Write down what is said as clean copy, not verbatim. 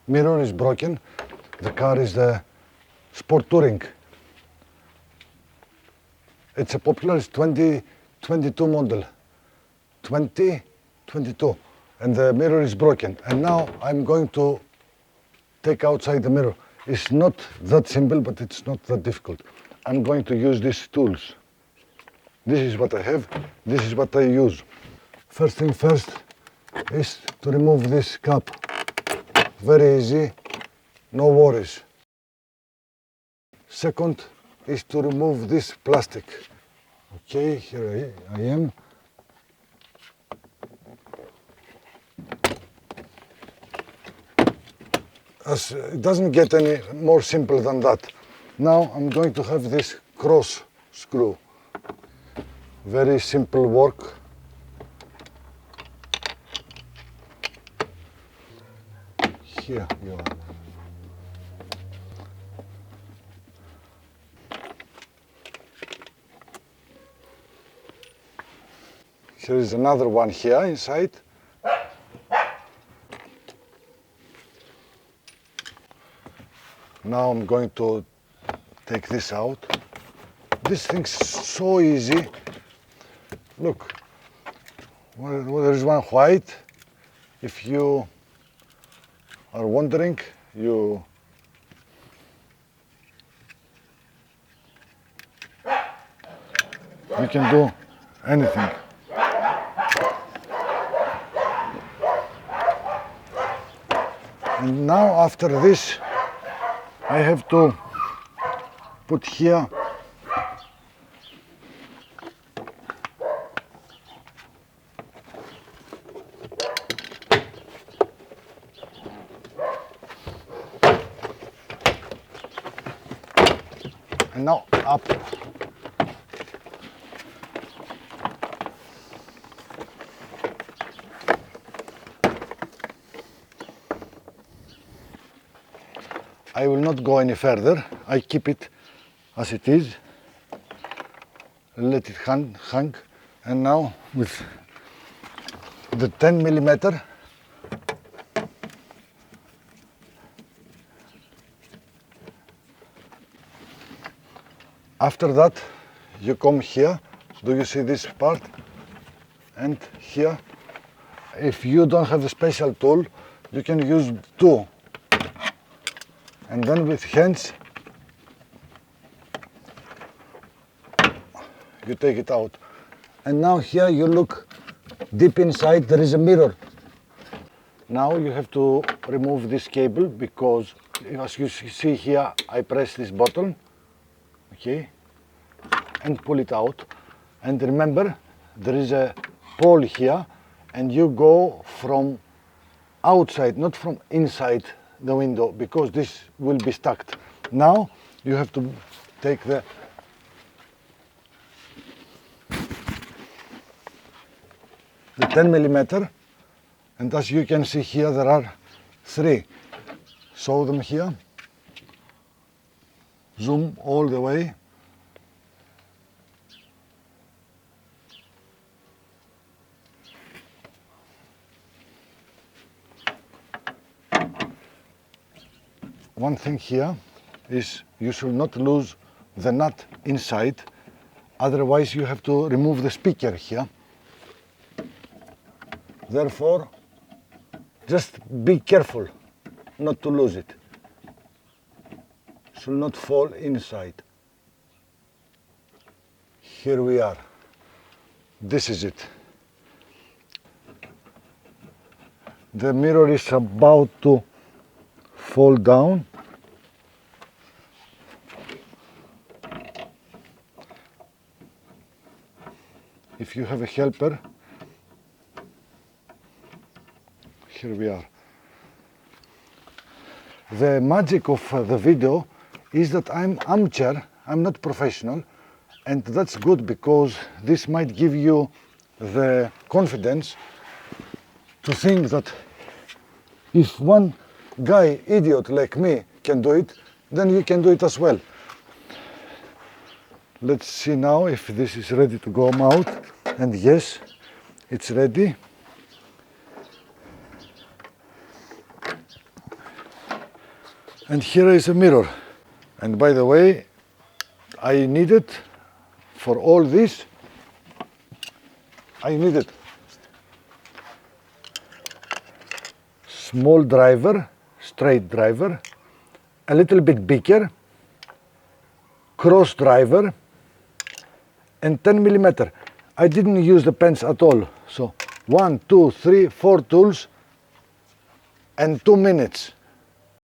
mirror is broken. The car is the Sport Touring. It's a popular 2022 model. 2022. And the mirror is broken. And now I'm going to take outside the mirror. It's not that simple, but it's not that difficult. I'm going to use these tools. This is what I have. This is what I use. First thing first is to remove this cap. Very easy, no worries. Second is to remove this plastic. Okay, here I am. It doesn't get any more simple than that. Now I'm going to have this cross screw. Very simple work. Here you are. Here is another one here inside. Now I'm going to take this out. This thing's so easy. Look, well, there is one white. If you are wondering, you can do anything. And now after this, I have to put here and now up. I will not go any further. I keep it as it is. Let it hang. And now with the 10 millimeter, after that you come here. Do you see this part? And here, if you don't have a special tool, you can use two. And then with hands, you take it out. And now here you look deep inside, there is a mirror. Now you have to remove this cable because as you see here, I press this button, okay, and pull it out. And remember, there is a pole here and you go from outside, not from inside the window, because this will be stuck. Now you have to take the the 10 millimeter, and as you can see here, there are three. Show them here. Zoom all the way. One thing here is you should not lose the nut inside, otherwise you have to remove the speaker here. Therefore, just be careful not to lose it. Should not fall inside. Here we are. This is it. The mirror is about to fall down. If you have a helper, here we are. The magic of the video is that I'm amateur, I'm not professional, and that's good because this might give you the confidence to think that if one guy, idiot like me, can do it, then you can do it as well. Let's see now if this is ready to go out, and yes, it's ready. And here is a mirror. And by the way, I needed for all this, I needed small driver, straight driver, a little bit bigger, cross driver, and 10 millimeter. I didn't use the pens at all. So 1, 2, 3, 4 tools and 2 minutes.